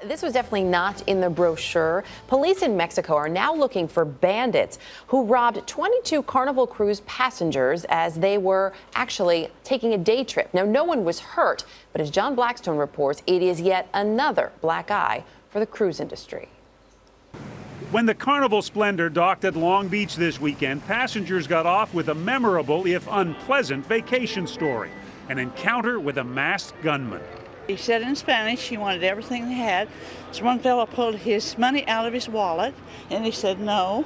This was definitely not in the brochure. Police in Mexico are now looking for bandits who robbed 22 Carnival cruise passengers as they were actually taking a day trip. Now, no one was hurt, but as John Blacksone reports, it is yet another black eye for the cruise industry. When the Carnival Splendor docked at Long Beach this weekend, passengers got off with a memorable, if unpleasant, vacation story. An encounter with a masked gunman. He said in Spanish he wanted everything they had. So one fellow pulled his money out of his wallet and he said, "No,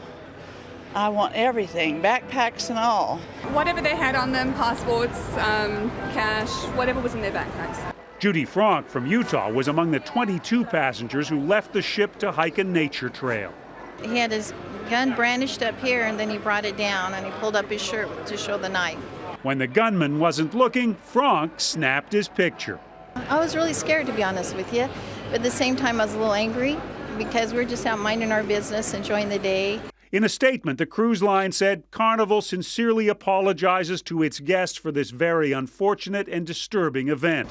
I want everything, backpacks and all." Whatever they had on them, passports, cash, whatever was in their backpacks. Judy Frank from Utah was among the 22 passengers who left the ship to hike a nature trail. He had his gun brandished up here and then he brought it down and he pulled up his shirt to show the knife. When the gunman wasn't looking, Frank snapped his picture. I was really scared, to be honest with you, but at the same time I was a little angry because we're just out minding our business, enjoying the day. In a statement, the cruise line said Carnival sincerely apologizes to its guests for this very unfortunate and disturbing event.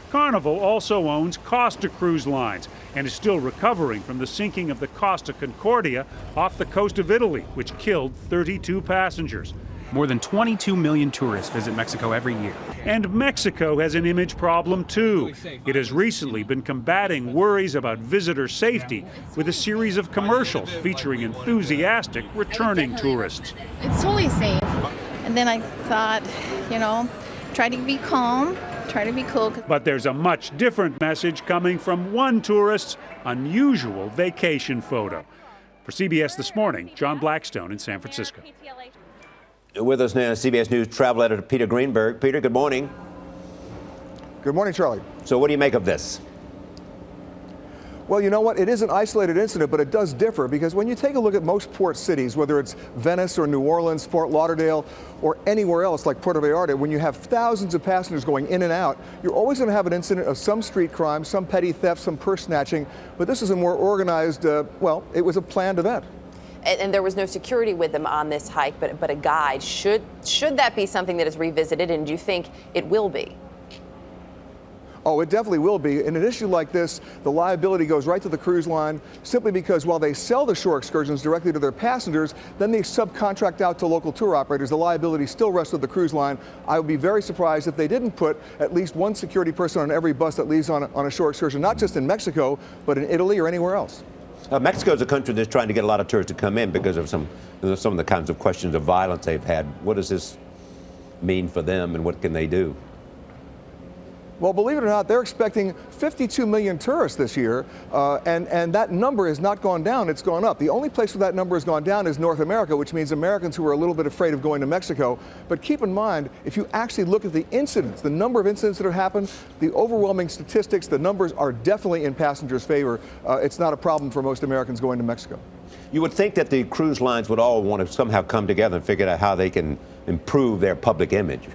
Carnival also owns Costa Cruise Lines and is still recovering from the sinking of the Costa Concordia off the coast of Italy, which killed 32 passengers. More than 22 million tourists visit Mexico every year. And Mexico has an image problem, too. It has recently been combating worries about visitor safety with a series of commercials featuring enthusiastic returning tourists. It's totally safe. And then I thought, try to be calm, try to be cool. But there's a much different message coming from one tourist's unusual vacation photo. For CBS This Morning, John Blackstone in San Francisco. With us now, CBS News travel editor Peter Greenberg. Peter, good morning. Good morning, Charlie. So what do you make of this? Well, you know what? It is an isolated incident, but it does differ because when you take a look at most port cities, whether it's Venice or New Orleans, Fort Lauderdale, or anywhere else like Puerto Vallarta, when you have thousands of passengers going in and out, you're always going to have an incident of some street crime, some petty theft, some purse snatching. But this is a more organized, it was a planned event. And there was no security with them on this hike, but a guide. Should that be something that is revisited, and do you think it will be? Oh, it definitely will be. In an issue like this, the liability goes right to the cruise line simply because while they sell the shore excursions directly to their passengers, then they subcontract out to local tour operators. The liability still rests with the cruise line. I would be very surprised if they didn't put at least one security person on every bus that leaves on a shore excursion, not just in Mexico, but in Italy or anywhere else. Mexico is a country that's trying to get a lot of tourists to come in because of some of the kinds of questions of violence they've had. What does this mean for them, and what can they do? Well, believe it or not, they're expecting 52 million tourists this year, and that number has not gone down, it's gone up. The only place where that number has gone down is North America, which means Americans who are a little bit afraid of going to Mexico. But keep in mind, if you actually look at the incidents, the number of incidents that have happened, the overwhelming statistics, the numbers are definitely in passengers' favor. It's not a problem for most Americans going to Mexico. You would think that the cruise lines would all want to somehow come together and figure out how they can improve their public image.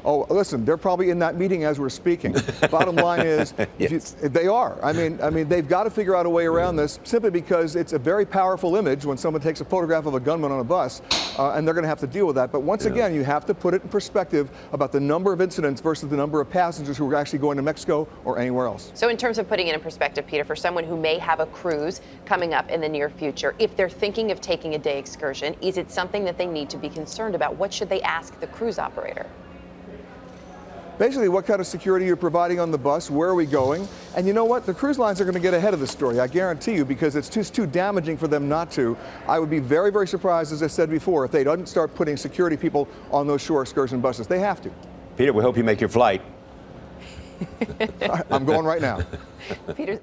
Oh, listen, they're probably in that meeting as we're speaking. Bottom line is, Yes. they are. I mean, they've got to figure out a way around this simply because it's a very powerful image when someone takes a photograph of a gunman on a bus, and they're going to have to deal with that. But once again, you have to put it in perspective about the number of incidents versus the number of passengers who are actually going to Mexico or anywhere else. So in terms of putting it in perspective, Peter, for someone who may have a cruise coming up in the near future, if they're thinking of taking a day excursion, is it something that they need to be concerned about? What should they ask the cruise operator? Basically, what kind of security you're providing on the bus, where are we going? And you know what? The cruise lines are going to get ahead of the story, I guarantee you, because it's just too damaging for them not to. I would be very, very surprised, as I said before, if they don't start putting security people on those shore excursion buses. They have to. Peter, we hope you make your flight. I'm going right now. Peter.